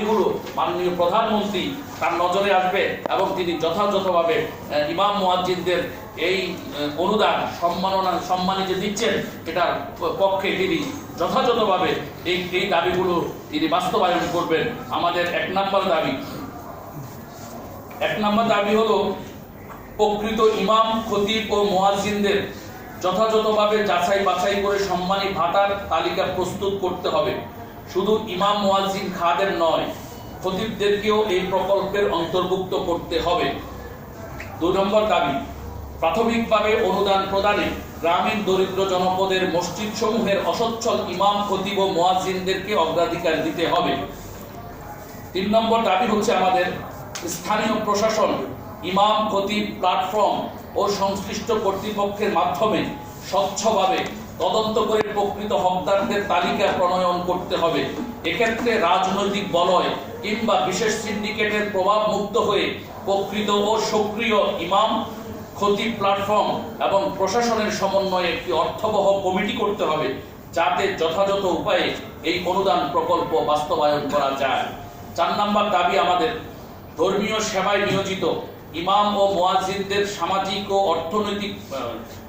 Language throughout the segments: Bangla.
দাবিগুলো মাননীয় প্রধানমন্ত্রী তার নজরে আসবে এবং তিনি যথাযথভাবে ইমাম মুয়াজ্জিনদের এই অনুদান সম্মানী যে দিচ্ছেন এটার পক্ষে তিনি যথাযথভাবে এই দাবিগুলো তিনি বাস্তবায়ন করবেন। আমাদের এক নম্বর দাবি হলো প্রকৃত ইমাম, খতিব ও মুয়াজ্জিনদের যথাযথভাবে যাচাই বাছাই করে সম্মানী ভাতার তালিকা প্রস্তুত করতে হবে। শুধু ইমাম, মুয়াজ্জিন, খাদেম নয়, খতিবদেরকেও এই প্রকল্পের অন্তর্ভুক্ত করতে হবে। 2 নম্বর দাবি, প্রাথমিকভাবে অনুদান প্রদানে গ্রামীণ দরিদ্র জনপদের মসজিদ সমূহের অসচ্ছল ইমাম, খতিব ও মুয়াজ্জিনদেরকে অগ্রাধিকার দিতে হবে। 3 নম্বর দাবি হচ্ছে আমাদের স্থানীয় প্রশাসন ইমাম, খতিব প্ল্যাটফর্ম ও সংশ্লিষ্ট কর্তৃপক্ষের মাধ্যমে স্বচ্ছভাবে তদন্ত করে প্রকৃত হকদারদের তালিকা প্রণয়ন করতে হবে। এক্ষেত্রে রাজনৈতিক বলয় কিংবা বিশেষ সিন্ডিকেটের প্রভাব মুক্ত হয়ে প্রকৃত ও সক্রিয় ইমাম, খতিব প্ল্যাটফর্ম এবং প্রশাসনের সমন্বয়ে একটি অর্থবহ কমিটি করতে হবে, যাতে যথাযথ উপায়ে এই অনুদান প্রকল্প বাস্তবায়ন করা যায়। 4 নম্বর দাবি আমাদের ধর্মীয় সেবায় নিয়োজিত ইমাম ও মুয়াজ্জিনদের সামাজিক ও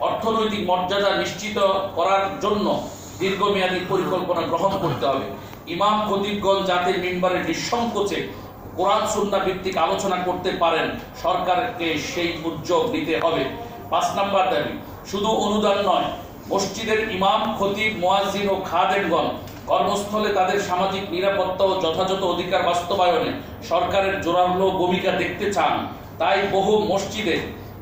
অর্থনৈতিক মর্যাদা নিশ্চিত করার জন্য দীর্ঘমেয়াদী পরিকল্পনা গ্রহণ করতে হবে। ইমাম, খতিবগণ যাতে মিম্বারে নিঃসংকোচে কোরআন সুন্নাহ ভিত্তিক আলোচনা করতে পারেন, সরকারকে সেই উদ্যোগ নিতে হবে। 5 নম্বর দাবি, শুধু অনুদান নয়, মসজিদের ইমাম, খতিব, মুয়াজ্জিন ও খাদেমগণ কর্মস্থলে তাদের সামাজিক নিরাপত্তা ও যথাযথ অধিকার বাস্তবায়নে সরকারের জোরালো ভূমিকা দেখতে চান। তাই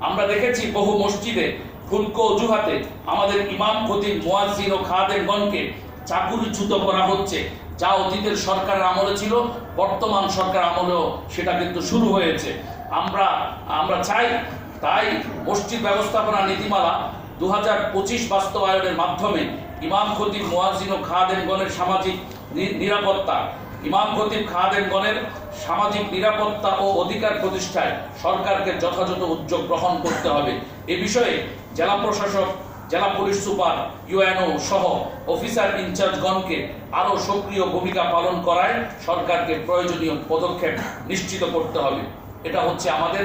আমরা দেখেছি বহু মসজিদে ঠুনকো অজুহাতে আমাদের ইমাম, খতিব, মুয়াজ্জিন ও খাদেমগণকে চাকুরিচ্যুত করা হচ্ছে, যা অতীতের সরকারের আমলে ছিল, বর্তমান সরকার আমলেও সেটা কিন্তু শুরু হয়েছে। আমরা চাই তাই মসজিদ ব্যবস্থাপনা নীতিমালা 2025 বাস্তবায়নের মাধ্যমে ইমাম, খতিব, মুয়াজ্জিন ও খাদেমগণের সামাজিক নিরাপত্তা ও অধিকার প্রতিষ্ঠায় সরকারকে যথাযথ উদ্যোগ গ্রহণ করতে হবে। এ বিষয়ে জেলা প্রশাসক, জেলা পুলিশ সুপার, ইউএনও সহ অফিসার ইনচার্জগণকে আরও সক্রিয় ভূমিকা পালন করায় সরকারকে প্রয়োজনীয় পদক্ষেপ নিশ্চিত করতে হবে। এটা হচ্ছে আমাদের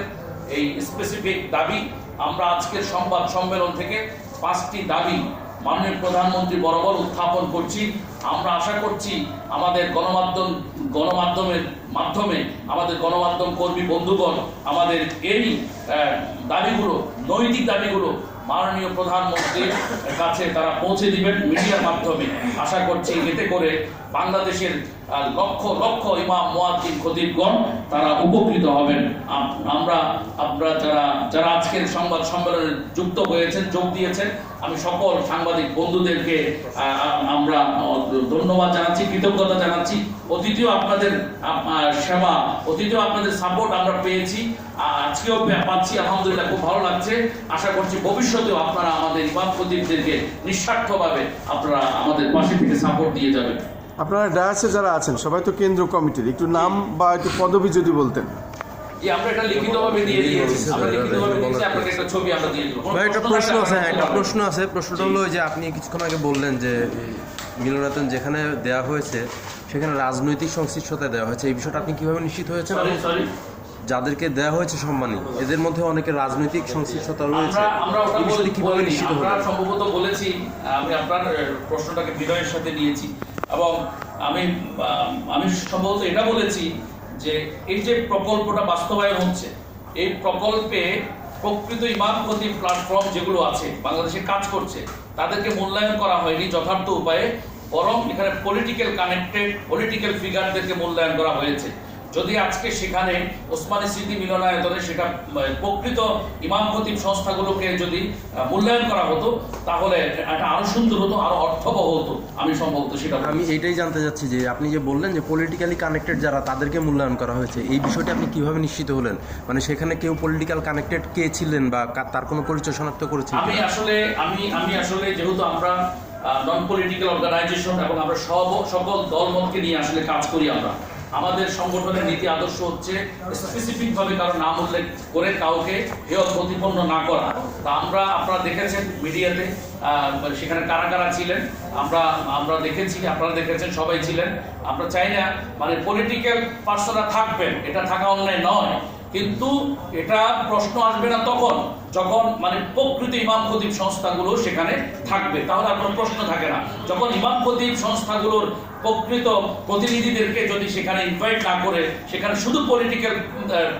এই স্পেসিফিক দাবি। আমরা আজকের সংবাদ সম্মেলন থেকে 5টি দাবি মাননীয় প্রধানমন্ত্রী বরাবর উত্থাপন করছি। আমরা আশা করছি আমাদের গণমাধ্যম কর্মী বন্ধুগণ আমাদের এই দাবিগুলো, নৈতিক দাবিগুলো মাননীয় প্রধানমন্ত্রীর কাছে তারা পৌঁছে দিবেন মিডিয়ার মাধ্যমে। আশা করছি এতে করে বাংলাদেশের লক্ষ লক্ষ ইমাম, মুয়াজ্জিন, খতিবগণ তারা উপকৃত হবেন। আপনারা যারা আজকের সংবাদ সম্মেলনে যুক্ত হয়েছেন, যোগ দিয়েছেন, আমি সকল সাংবাদিক বন্ধুদেরকে আমরা ধন্যবাদ জানাচ্ছি, কৃতজ্ঞতা জানাচ্ছি। অতীতেও আপনাদের সেবা, অতীতেও আপনাদের সাপোর্ট আমরা পেয়েছি, আজকেও পাচ্ছি, আলহামদুলিল্লাহ খুব ভালো লাগছে। আশা করছি ভবিষ্যতেও আপনারা আমাদের ইমাম, খতিবদেরকে নিঃস্বার্থভাবে আপনারা আমাদের পাশে থেকে সাপোর্ট দিয়ে যাবেন। আপনারা ডায়াসে যারা আছেন সবাই তো কেন্দ্র কমিটির, একটু নাম বা একটু পদবি যদি বলতেন। আমরা এটা লিখিতভাবে দিয়ে দিয়েছি, আপনাকে একটা ছবি আমরা দিয়ে দেব। একটা প্রশ্ন আছে। প্রশ্নটা হলো যে আপনি কিছুক্ষণ আগে বললেন যে মিলনায়তন যেখানে দেওয়া হয়েছে সেখানে রাজনৈতিক সংশ্লিষ্টতা দেওয়া হয়েছে, এই বিষয়টা আপনি কিভাবে নিশ্চিত হয়েছেন? যাদেরকে দেওয়া হয়েছে সম্মানী, এদের মধ্যে অনেকের রাজনৈতিক সংশ্লিষ্টতা রয়েছে, এই বিষয়টি কিভাবে নিশ্চিত হলো? আমরা সম্ভবত বলেছি, আমি আপনার প্রশ্নটাকে বিনয়ের সাথে নিয়েছি এবং আমি সম্ভবত এটা বলেছি যে এই যে প্রকল্পটা বাস্তবায়ন হচ্ছে, এই প্রকল্পে প্রকৃত ইমাম, খতিব প্ল্যাটফর্ম যেগুলো আছে বাংলাদেশে কাজ করছে, তাদেরকে মূল্যায়ন করা হয়নি যথার্থ উপায়ে, বরং এখানে পলিটিক্যাল ফিগারদেরকে মূল্যায়ন করা হয়েছে। যদি আজকে সেখানে ওসমানী স্মৃতি মিলনায়তনে সেটা প্রকৃত ইমাম, খতিব সংস্থাগুলোকে যদি মূল্যায়ন করা হতো, তাহলে এটা আরো সুন্দর হতো, আরো অর্থবহ হতো। আমি সম্ভবত সেটা আমি এইটাই জানতে চাচ্ছি যে আপনি যে বললেন যে পলিটিক্যালি কানেক্টেড যারা, তাদেরকে মূল্যায়ন করা হয়েছে, এই বিষয়টি আপনি কিভাবে নিশ্চিত হলেন? মানে সেখানে কেউ পলিটিক্যাল কানেক্টেড কে ছিলেন বা তার কোনো পরিচয় শনাক্ত করেছেন? আমি আসলে যেহেতু আমরা নন পলিটিক্যাল অর্গানাইজেশন এবং আমরা সকল দলমতকে নিয়ে আসলে কাজ করি, আমাদের সংগঠনের নীতি আদর্শ হচ্ছে স্পেসিফিকভাবে কারো নাম উল্লেখ করে কাউকে হেয় প্রতিপন্ন না করা। তা আপনারা দেখেছেন মিডিয়াতে সেখানে কারা কারা ছিলেন, আমরা দেখেছি, আপনারা দেখেছেন, সবাই ছিলেন। আমরা চাই না মানে পলিটিক্যাল পার্সনরা থাকবেন, এটা থাকা অন্যায় নয়, কিন্তু এটা প্রশ্ন আসবে না তখন যখন মানে প্রকৃত ইমাম খতিব সংস্থাগুলো সেখানে থাকবে, তাহলে আর কোনো প্রশ্ন থাকে না। যখন ইমাম খতিব সংস্থাগুলোর প্রকৃত প্রতিনিধিদেরকে যদি সেখানে ইনভাইট না করে সেখানে শুধু পলিটিক্যাল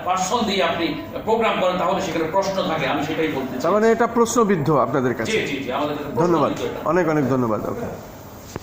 পার্সন দিয়ে আপনি প্রোগ্রাম করেন, তাহলে সেখানে প্রশ্ন থাকে। আমি সেটাই বলতে চাই। তার মানে এটা প্রশ্নবিদ্ধ আপনাদের কাছে। জি জি জি, আমাদের ধন্যবাদ, অনেক অনেক ধন্যবাদ। ওকে।